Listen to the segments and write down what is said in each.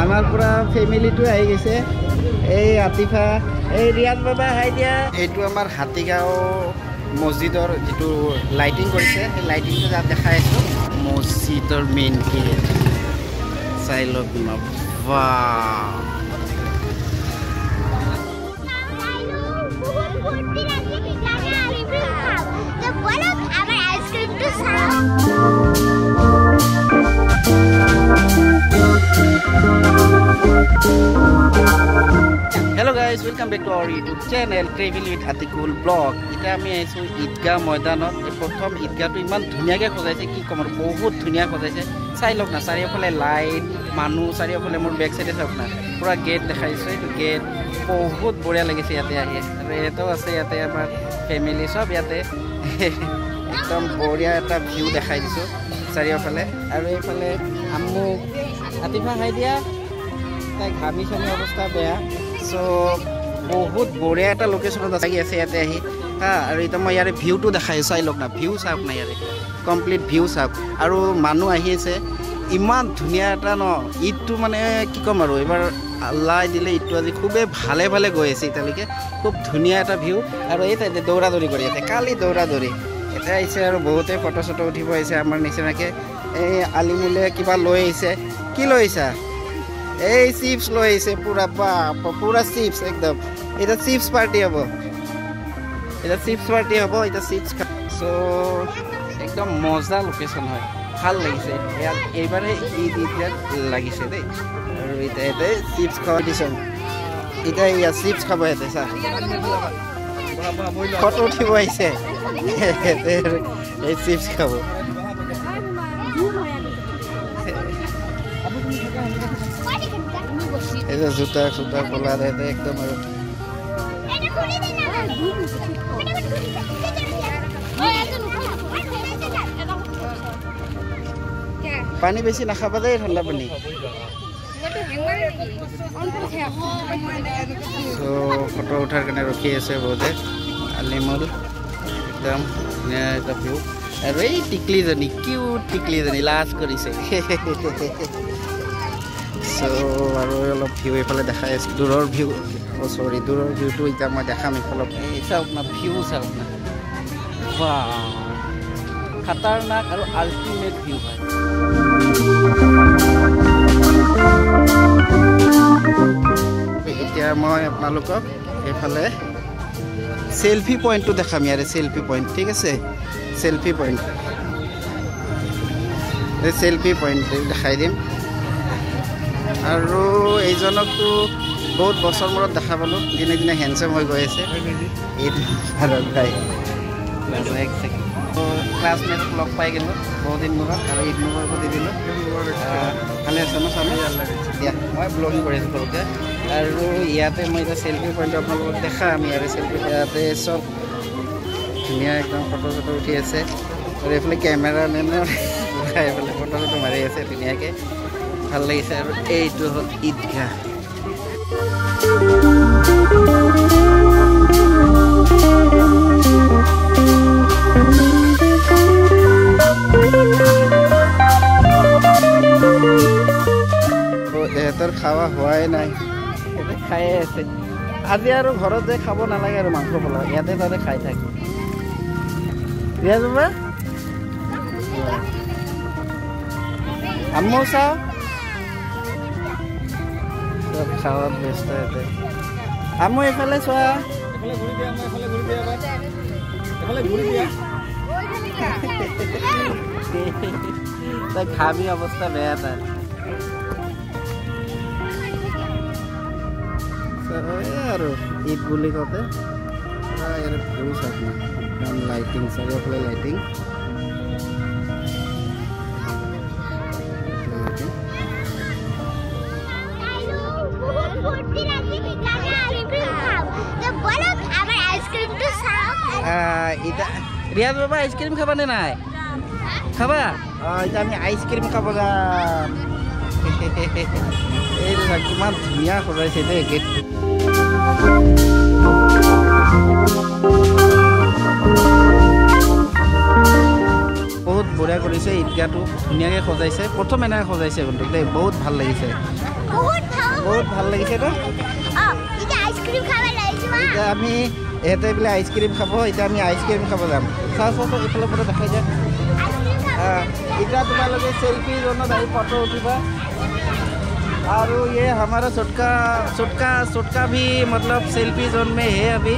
আমাৰ পুৰা ফেমিলিটো আহি গৈছে এই আতিফা এই ৰিয়াজ বাবা হাই দিয়া এইটো আমাৰ হাতীগাঁও মছজিদৰ যিটো লাইটিং কৰিছে সেই লাইটিংটো তাত দেখাই আছোঁ মছজিদৰ মেইন গেট চাই লওক না Hello guys, welcome back to our YouTube channel Travel with Atikul Vlog. Ita ami aisu Idgah Moidanot. Ei prothom Idgah tu iman dhuniake khojaise ki komor bahut dhunia khojaise. Sai lok na sariofale light, manu sariofale mor back side sab na. Pura gate dekhaisu etu gate bahut boria lagise yate ahi. Aro eto ase yate amar family sob yate. Ekdom boria eta view dekhai disu sariofale. Aro efale ammu Atifa hai dia. Tai ghami chami obostha beya. So বহুত বঢ়িয়া এটা লোকেশনত লাগি আছে ইয়াতে আহি হা আৰু এটা মই ইয়াৰে ভিউটো দেখাই চাই লওক না ভিউ চাওক না ইয়াৰে কমপ্লিট ভিউ চাওক আৰু মানুহ আহি আছে ইমান ধুনীয়া এটা ন ঈদটো মানে কি ক'ম আৰু এবাৰ আল্লাহ দিলে ঈদটো আজি খুবেই ভালে ভালে গৈ আছে এতিয়ালৈকে খুব ধুনীয়া এটা ভিউ আৰু এই তাতে দৌৰা দৌৰি কৰি আছে কালি দৌৰা দৌৰি এটা আহিছে আৰু বহুতে ফটো চটো উঠিব আহিছে আমাৰ নিচিনাকৈ এই আলিমুলে কিবা লৈ আহিছে কি লৈ আহিছা এই চিপস লৈ আহিছে পুৰা পুৰা চিপস একদম এটা চিপস পাৰ্টি হ'ব এটা চিপস সো একদম মজা লোকেশ্যন হয় ভাল লাগিছে ইয়াত এইবাৰে ঈদ লাগিছে দেই আৰু এতিয়া চিপস খাব দিছোঁ এতিয়া ইয়াত চিপস খাব ইয়াতে চা ফটো উঠিব আহিছে এই চিপস খাব এটা জুতা পলা দেতে একদম আৰু পানী বেছি নাখাবা দেই ঠাণ্ডা পানী সো ফটো উঠাৰ কাৰণে ৰখি আছে বহুতে আলিমুল একদম এটা ভিউ আৰু এই টিকলিজনী কিউট টিকলিজনী লাজ কৰিছে সো আৰু অলপ ভিউ এইফালে দেখাই আছোঁ দূৰৰ ভিউ চৰি দূৰৰ ভিউটো এতিয়া মই দেখাম এইফালে এই চাওক না ভিউ চাওক না খাতাৰনাক আৰু আল্টিমেট ভিউ হয় এতিয়া মই আপোনালোকক এইফালে চেলফি পইণ্টটো দেখাম ইয়াৰে চেলফি পইণ্ট ঠিক আছে চেলফি পইণ্ট এই চেলফি পইণ্ট দেখাই দিম আৰু এইজনকতো বহুত বছৰ মূৰত দেখা পালোঁ দিনে দিনে হেণ্ডচাম হৈ গৈ আছে ঈদ ভাৰত ভাই ক্লাছমেটক লগ পাই গ'লোঁ বহুত দিন মূৰত আৰু ঈদ মুবাৰক দি দিলোঁ ভালে আছে ন চালে দিয়া মই ব্লগিং কৰি আছোঁ সৰুকৈ আৰু ইয়াতে মই এতিয়া চেলফি পইণ্টটো আপোনালোকক দেখাম ইয়াৰে চেলফি ইয়াতে চব ধুনীয়া একদম ফটো চটো উঠি আছে আৰু এইফালে কেমেৰা মেনৰ এইফালে ফটো চটো মাৰি আছে ধুনীয়াকৈ ভাল লাগিছে আৰু এইটো হ'ল ঈদগাহ এহেঁতৰ খাৱা হোৱাই নাই ইয়াতে খায়ে আছে আজি আৰু ঘৰত যে খাব নালাগে আৰু মাংস পোলাও ইয়াতে তাতে খাই থাকে ৰিয়াজ বাবা আম্মু চাওঁ সব খাওয়াত ব্যস্ত ইয়াতে আম্মু এইফালে চোৱা তাই ঘামি অৱস্থা বেয়া তাৰ আৰু ঈদ বুলি কওঁতে ইয়াৰ ভিউ চাওক না একদম লাইটিং চাৰিওফালে লাইটিং ৰিয়াজ বাবা আইচক্ৰীম খাবা নে নাই খাবা এতিয়া আমি আইচক্ৰীম খাব যাম এই কিমান ধুনীয়া সজাইছে দেই গেটটো বহুত বঢ়িয়া বঢ়িয়া কৰিছে ঈদগাহটো ধুনীয়াকৈ সজাইছে প্ৰথম এনেকৈ সজাইছে কিন্তু দেই বহুত ভাল লাগিছে বহুত ভাল লাগিছে তো এতিয়া আমি এহেঁতে বোলে আইচক্ৰীম খাব এতিয়া আমি আইচক্ৰীম খাব যাম চাওঁ এইফালৰ পৰা দেখাই যাম এতিয়া তোমালোকে সেल्फी জোনত আহি ফটো उठिबा और ये हमारा छोटका भी मतलब सेल्फी जोन में है अभी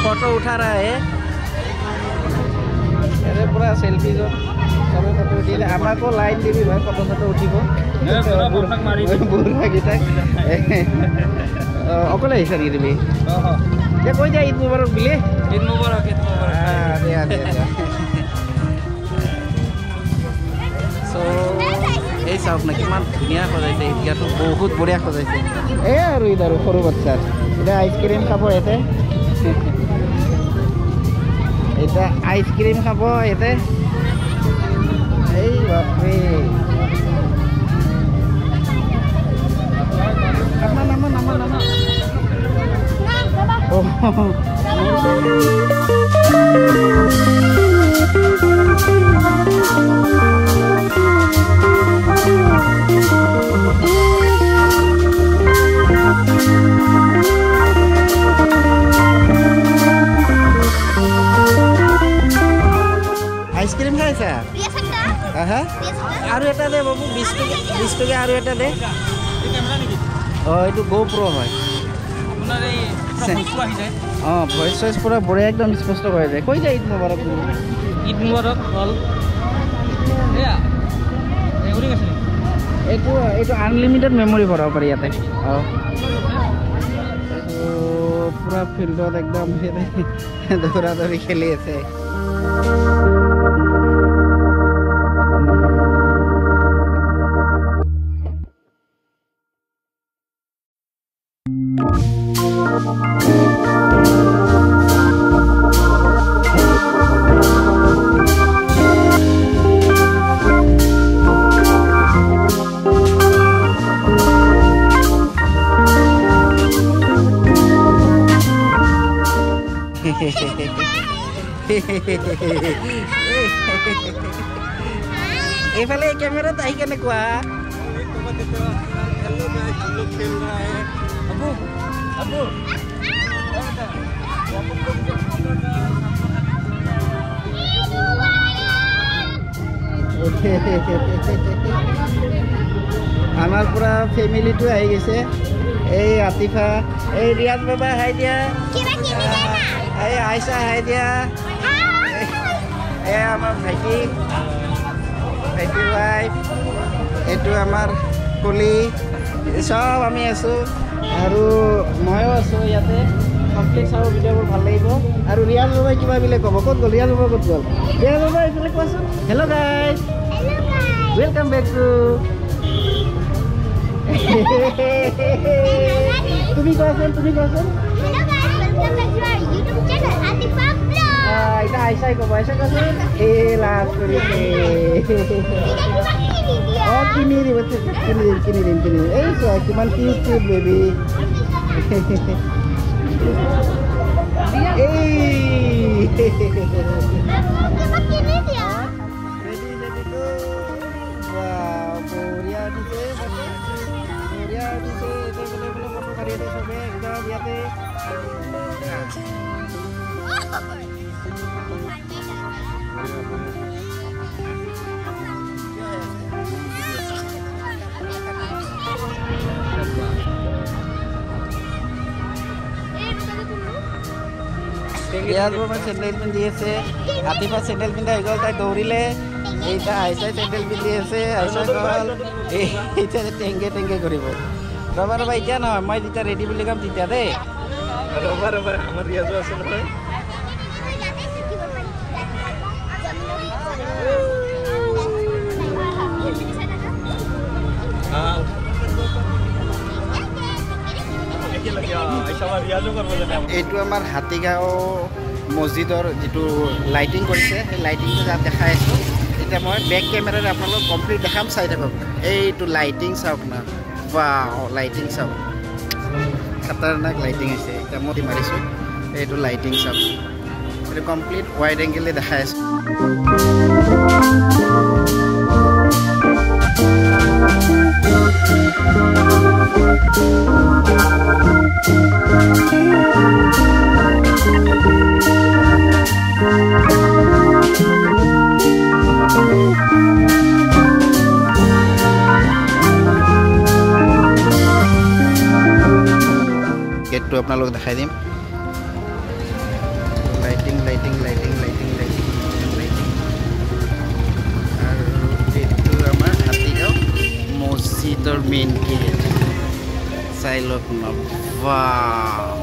फोटो उठा रहा है अरे पूरा सेल्फी जोन सबे फोटो उठिले हमको लाइन दिबी भाई फोटो उठिबो बुरा गीता अकले हिसा नि दिबी ये कोई जा ईद मुबारक बिले ईद मुबारक दे सो এই চাওক না কিমান ধুনীয়া সজাইছে এতিয়াতো বহুত বঢ়িয়া সজাইছে এই আৰু ইদাৰো সৰু বাচ্চাৰ এতিয়া আইচক্ৰীম খাব ইয়াতে এতিয়া আইচক্ৰীম খাব ইয়াতে এই বাপৰে নামা आइसक्रीम खाइसा और এটা দে বাবু 20 টাকা আর এটা দে ও এটো GoPro হয় আপনার এই প্রপোজ আহি যায় ভয়েস পুরা বড় একদম স্পষ্ট হয়ে যায় কই যায় ঈদ মুবারক হল এয়া এগুলি আছে এটো আনলিমিটেড মেমরি ভরাব পারি ইয়াতে পুরা ফিল্ডত একদম দৌড়াদৌড়ি খেলি আছে এইফালে ক্যামেরাত আহি কেনে কোৱা আমার পুরা ফ্যামিলিটো আহি গৈছে এই আতিফা এই রিয়াজ বাবা হাই দিয়া এই আয়শা হাই দিয়া এই আমার ভাইটি ওয়াইফ এইটো আমার কলি সব আমি আছো আৰু ময়ো আছো ইয়াতে কমপ্লিট চাব ভিডিঅ'বোৰ ভাল লাগিব আৰু ৰিয়াজ বাবাই কিবা বিলে ক'ব ক'ত গ'ল ৰিয়াজ বাবা ক'ত গ'ল ৰিয়াজ বাবা এইফালে কোৱাচোন hello' guys welcome back to তুমি কোৱাচোন এটা আইসাই ক'ব আইসা কোৱাচোন এই লাভ কৰিছে কিনি দিম এই চোৱা কিমান কিউট বেবি চেন্ডেল পিন্ধি আছে আতিফা চেন্ডেল পিন্ধা হৈ গ'ল তাই দৌৰিলে এইটা আইচাই চেন্ডেল পিন্ধি আছে আইচা গ'ল এইটা টেংগে কৰিব ৰবা এতিয়া নহয় মই যেতিয়া ৰেডি বুলি কাম তেতিয়া দেই ৰবা আমাৰ ৰিয়াজো আছে নহয় এইটো আমাৰ হাতীগাঁও মছজিদৰ যিটো লাইটিং কৰিছে সেই লাইটিংটো যাত দেখাই আছোঁ এতিয়া মই বেক কেমেৰাত আপোনালোকক কমপ্লিট দেখাম চাই থাকক এইটো লাইটিং চাওক না ৱাও লাইটিং চাওক খাতাৰনাক লাইটিং আছে এতিয়া মই মাৰিছোঁ এইটো লাইটিং চাওক এইটো কমপ্লিট ৱাইড এংগেলে দেখাই আছোঁ লুকটো আপোনালোকক দেখাই দিম lighting lighting lighting lighting lighting lighting আৰু এইটো আমাৰ হাতীগাঁও মছজিদৰ মেইন গেট চাই লওক ন ৱাও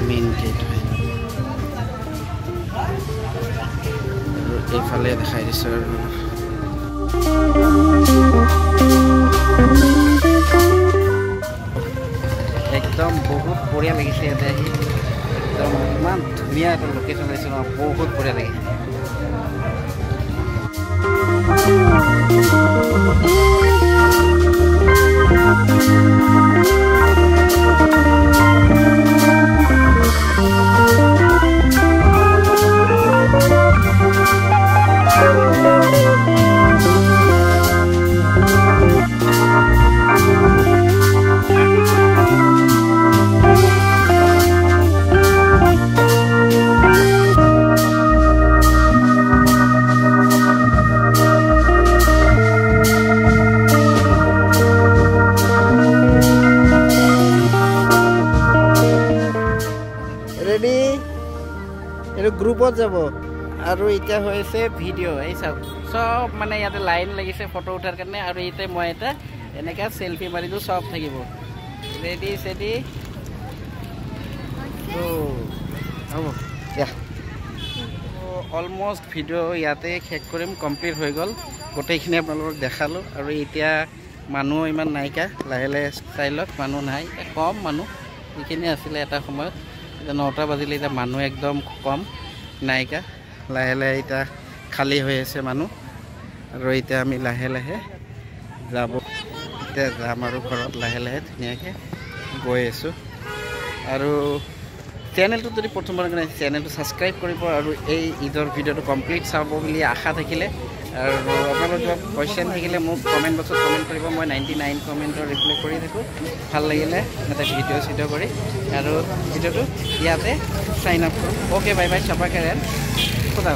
মেইন গেট হয় আৰু এইফালে দেখাই দিছোঁ আৰু একদম বহুত বঢ়িয়া লাগিছে ইয়াতে আহি একদম ইমান ধুনীয়া এটা লোকেশ্যন লাগিছে ন বহুত বঢ়িয়া লাগিছে গ্ৰুপত যাব আৰু এতিয়া হৈছে ভিডিঅ' এই চাওক চব মানে ইয়াতে লাইন লাগিছে ফটো উঠাৰ কাৰণে আৰু এতিয়া মই এটা এনেকৈ চেল্ফি মাৰিটো চব থাকিব ৰেডি চেডি হ'ব দিয়া অলমষ্ট ভিডিঅ' ইয়াতে শেষ কৰিম কমপ্লিট হৈ গ'ল গোটেইখিনি আপোনালোকক দেখালোঁ আৰু এতিয়া মানুহ ইমান নাইকা লাহে লাহে চাই লওক মানুহ নাই কম মানুহ যিখিনি আছিলে এটা সময়ত এতিয়া 9টা বাজিলে এতিয়া মানুহ একদম কম নাইকা লাহে লাহে এতিয়া খালী হৈ আছে মানুহ আৰু এতিয়া আমি লাহে লাহে যাব এতিয়া যাম আৰু ঘৰত লাহে লাহে ধুনীয়াকৈ গৈ আছোঁ আৰু চেনেলটো যদি প্ৰথমবাৰ কাৰণে চেনেলটো ছাবস্ক্ৰাইব কৰিব আৰু এই ঈদৰ ভিডিঅ'টো কমপ্লিট চাব বুলি আশা থাকিলে আৰু আপোনালোকৰ কিবা কুৱেশ্যন থাকিলে মোক কমেণ্ট বক্সত কমেণ্ট কৰিব মই 99 কমেণ্টৰ ৰিপ্লাই কৰি থাকোঁ ভাল লাগিলে এটা ভিডিঅ' কৰি আৰু ভিডিঅ'টো ইয়াতে চাইন আপ কৰোঁ অ'কে বাই বাই চাবা কেৰেন খুদা